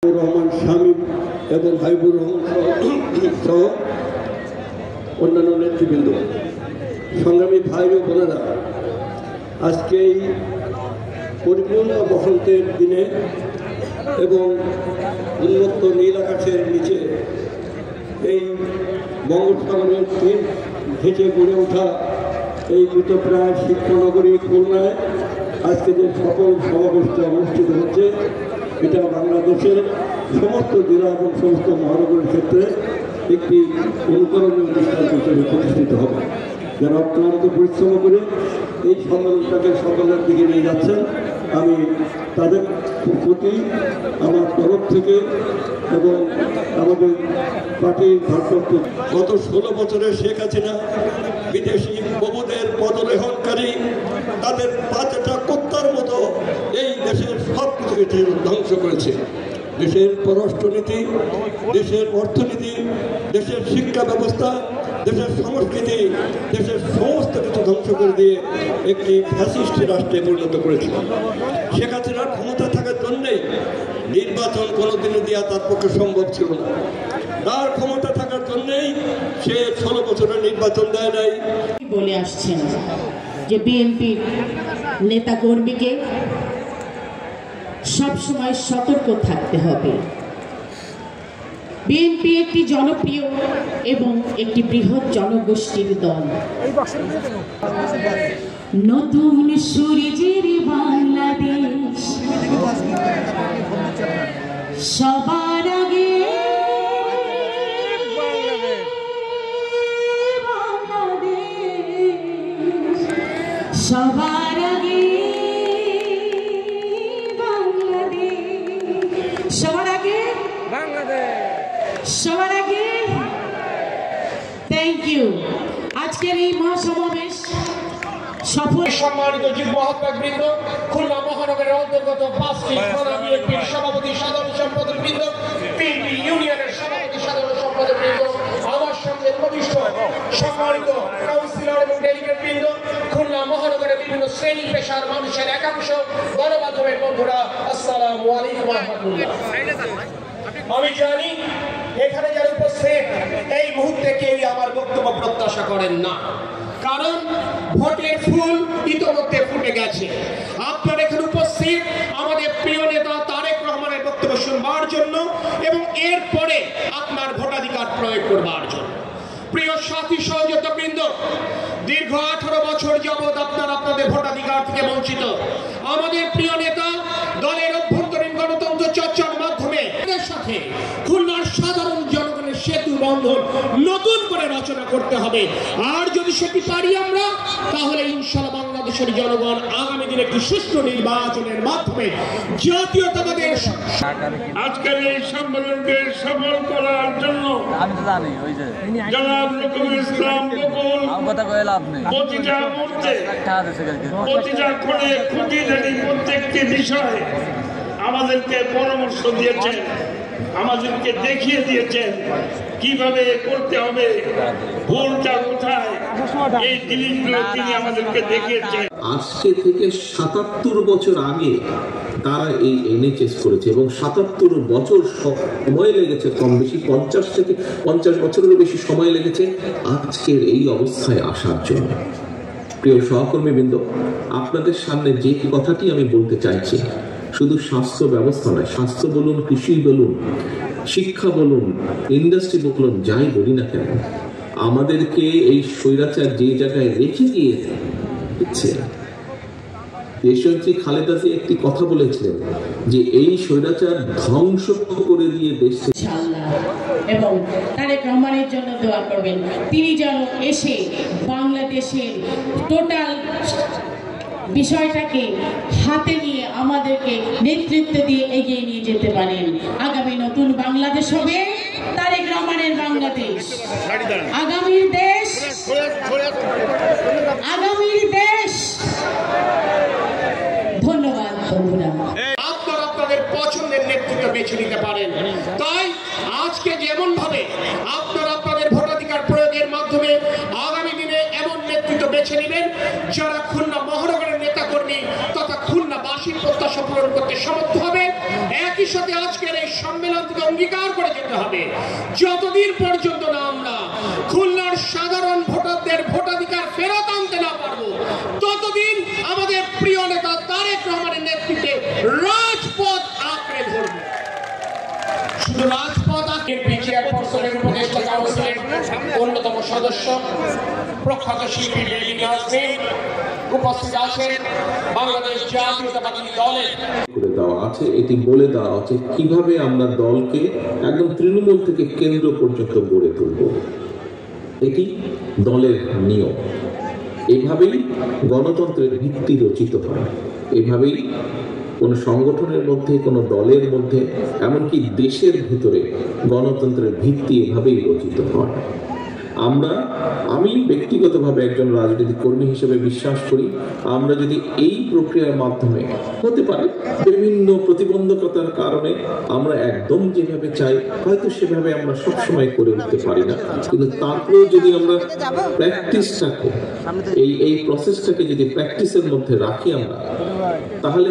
রহমান শামীম এবং হাবিবুর রহমান সহ অন্যান্য নেতৃবৃন্দ, সংগ্রামী ভাই ও বোনেরা, আজকে এই পরিপূর্ণ বসন্তের দিনে এবং উন্মুক্ত নীল আকাশের নিচে এই বঙ্গোপসাগরের তীর ঘেঁচে গড়ে ওঠা এই মৃতপ্রায় শিক্ষানগরী খুলনায় আজকে যে সকল সমাবেশটা অনুষ্ঠিত হচ্ছে, এটা বাংলাদেশের সমস্ত জেলা এবং সমস্ত মহানগরের ক্ষেত্রে একটি অনুকরণীয় দৃষ্টান্ত হিসেবে প্রতিষ্ঠিত হবে। যারা অক্লান্ত পরিশ্রম করে এই সম্মেলনটাকে সকলের দিকে নিয়ে যাচ্ছেন, আমি তাদের প্রতি আমার তরফ থেকে এবং আমাদের পার্টির ভারপ্রাপ্ত গত 16 বছরে শেখ হাসিনা বিদেশি প্রভুদের পদলেহনকারী তাদের পাঁচটা কুত্তার মতো এই দেশের সব কিছুকে ধ্বংস করেছে। দেশের পররাষ্ট্রনীতি, দেশের অর্থনীতি, দেশের শিক্ষা ব্যবস্থা, দেশের সংস্কৃতি, দেশের সমস্ত কিছু ধ্বংস করে দিয়ে একটি ফ্যাসিস্ট রাষ্ট্রে পরিণত করেছিল। শেখ হাসিনার ক্ষমতা থাকার জন্যেই নির্বাচন কোনোদিনও দেওয়া তার পক্ষে সম্ভব ছিল না। তার ক্ষমতা থাকার জন্যেই সে 16 বছরের নির্বাচন দেয় নাই। বলে আসছেন যে বিএনপির নেতা কর্মীকে সবসময় সতর্ক থাকতে হবে। বিএনপি একটি জনপ্রিয় এবং একটি বৃহৎ জনগোষ্ঠীর দল। নতুন সূর্যের বাংলাদেশ সবার আগে সবার আগে সবার আগে সবার আগে থ্যাংক ইউ। আজকের এই মহাসমাবেশ সফল। সম্মানিত যুব আহ্বায়কবৃন্দ, খুলনা মহানগরের অন্তর্গত 5টি থানা বিএনপির সভাপতি, সাধারণ সম্পাদক বৃন্দ, 3টি ইউনিয়নের সভাপতি, সাধারণ সম্পাদক বৃন্দ, আমার সঙ্গে উপবিষ্ট সম্মানিত কাউন্সিলর এবং ডেলিগেট বৃন্দ, খুলনা মহানগরের বিভিন্ন শ্রেণী পেশার মানুষের একাংশ, গণমাধ্যমের বন্ধুরা, আসসালামু আলাইকুম ওয়া রাহমাতুল্লাহ। আমি জানি এখানে যারা উপস্থিত এই মুহূর্তে কেউই আমার বক্তব্য প্রত্যাশা করেন না, কারণ ভোটের ফুল ইতোমধ্যে ফুটে গেছে। আপনার এখানে উপস্থিত আমাদের প্রিয় নেতা তারেক রহমানের বক্তব্য শুনবার জন্য এবং এরপরে আপনার ভোটাধিকার প্রয়োগ করবার জন্য। প্রিয় সাথী সহযোগিতাবৃন্দ, দীর্ঘ 18 বছর যাবৎ আপনারা আপনাদের ভোটাধিকার থেকে বঞ্চিত। আমাদের প্রিয় নেতা দলের অভ্যন্তরীণ গণতন্ত্র চর্চার মাধ্যমে এর সাথে খুলনার সাধারণ জনগণের সেতু বন্ধন নতুন করে রচনা করতে হবে। আর যদি সেটি পারি আমরা, তাহলে ইনশাআল্লাহ বাংলাদেশের জনগণ আগামী দিনে একটি সুষ্ঠু নির্বাচনের মাধ্যমে জাতীয়তাবাদের আজকের এই সম্মেলনকে সফল করার জন্য জনাব নজরুল ইসলাম বকুল প্রতিটা মুহূর্তে প্রতিটা কোণে খুঁটিনাটি প্রত্যেকটি বিষয়ে আমাদেরকে পরামর্শ দিয়েছেন, আমাদেরকে দেখিয়ে দিয়েছেন কিভাবে করতে হবে, ভুলটা কোথায়, এই জিনিসগুলো তিনি আমাদেরকে দেখিয়েছেন। আজকে থেকে 77 বছর আগে তারা এই এনএইচএস করেছে এবং 77 বছর সময় লেগেছে, কম বেশি 50 বছরেরও বেশি সময় লেগেছে আজকের এই অবস্থায় আসার জন্য। প্রিয় সহকর্মীবৃন্দ, আপনাদের সামনে যে কথাটি আমি বলতে চাইছি, শুধু স্বাস্থ্য ব্যবস্থা নয়, স্বাস্থ্য বলুন, কৃষি বলুন, শিক্ষা বলুন, ইন্ডাস্ট্রি বলুন, যাই বলি না কেন, আমাদেরকে এই স্বৈরাচার যে জায়গায় রেখে দিচ্ছে, দেশনেত্রী খালেদা জিয়া একটি কথা বলেছিলেন যে এই স্বৈরাচার ধ্বংস করে দিয়ে দেশে। এবং তারেক রহমানের জন্য দোয়া করবেন, তিনি যেন এসে বাংলাদেশের টোটাল বিষয়টাকে হাতে নিয়ে আমাদেরকে নেতৃত্ব দিয়ে এগিয়ে নিয়ে যেতে পারেন। আগামী নতুন বাংলাদেশ হবে তারেক রহমানের বাংলাদেশ। আগামীর দেশ, আগামীর দেশ। ধন্যবাদ বন্ধুরা। আপনারা আপনাদের পছন্দের নেতৃত্ব বেছে নিতে পারেন। তাই আজকে যেমন ভাবে আপনারা আপনাদের ভোটাধিকার প্রয়োগের মাধ্যমে আগামী দিনে এমন নেতৃত্ব বেছে নেবেন যারা খুলনা মহানগরের নেতাকর্মী তথা খুলনাবাসীর প্রত্যাশা পূরণ করতে সমর্থ হবে। একই সাথে আজকের এই সম্মেলন থেকে অঙ্গীকার করে যেতে হবে, যতদিন পর্যন্ত না আমরা খুলনার সাধারণ ভোটারদের ভোটাধিকার ফেরত আনতে না পারবো, ততদিন আমাদের প্রিয় নেতা তারেক রহমানের নেতৃত্বে রাজপথ আঁকড়ে ধরবে। শুধু রাজপথ বিএনপি চেয়ারপারসনের উপদেষ্টা কাউন্সিলের অন্যতম সদস্য প্রখ্যাত শিল্পী বেবি নাজনীন উপস্থিত আছেন। বাংলাদেশ জাতীয়তাবাদী দলের করে দেওয়া আছে, এটি বলে দেওয়া আছে কিভাবে আমরা দলকে একদম তৃণমূল থেকে কেন্দ্র পর্যন্ত গড়ে তুলব। এটি দলের নিয়ম। এভাবেই গণতন্ত্রের ভিত্তি রচিত হয়। এভাবেই কোন সংগঠনের মধ্যে, কোন দলের মধ্যে, এমনকি দেশের ভিতরে গণতন্ত্রের ভিত্তি এভাবেই রচিত হয়। আমি ব্যক্তিগতভাবে একজন রাজনৈতিক কর্মী হিসেবে বিশ্বাস করি, আমরা যদি এই প্রক্রিয়ার মাধ্যমে, হতে পারে বিভিন্ন প্রতিবন্ধকতার কারণে আমরা একদম যেভাবে চাই হয়তো সেভাবে আমরা সবসময় করে উঠতে পারি না, কিন্তু তারপরেও যদি আমরা প্র্যাকটিসটাকে, এই প্রসেসটাকে যদি প্র্যাকটিসের মধ্যে রাখি আমরা, তাহলে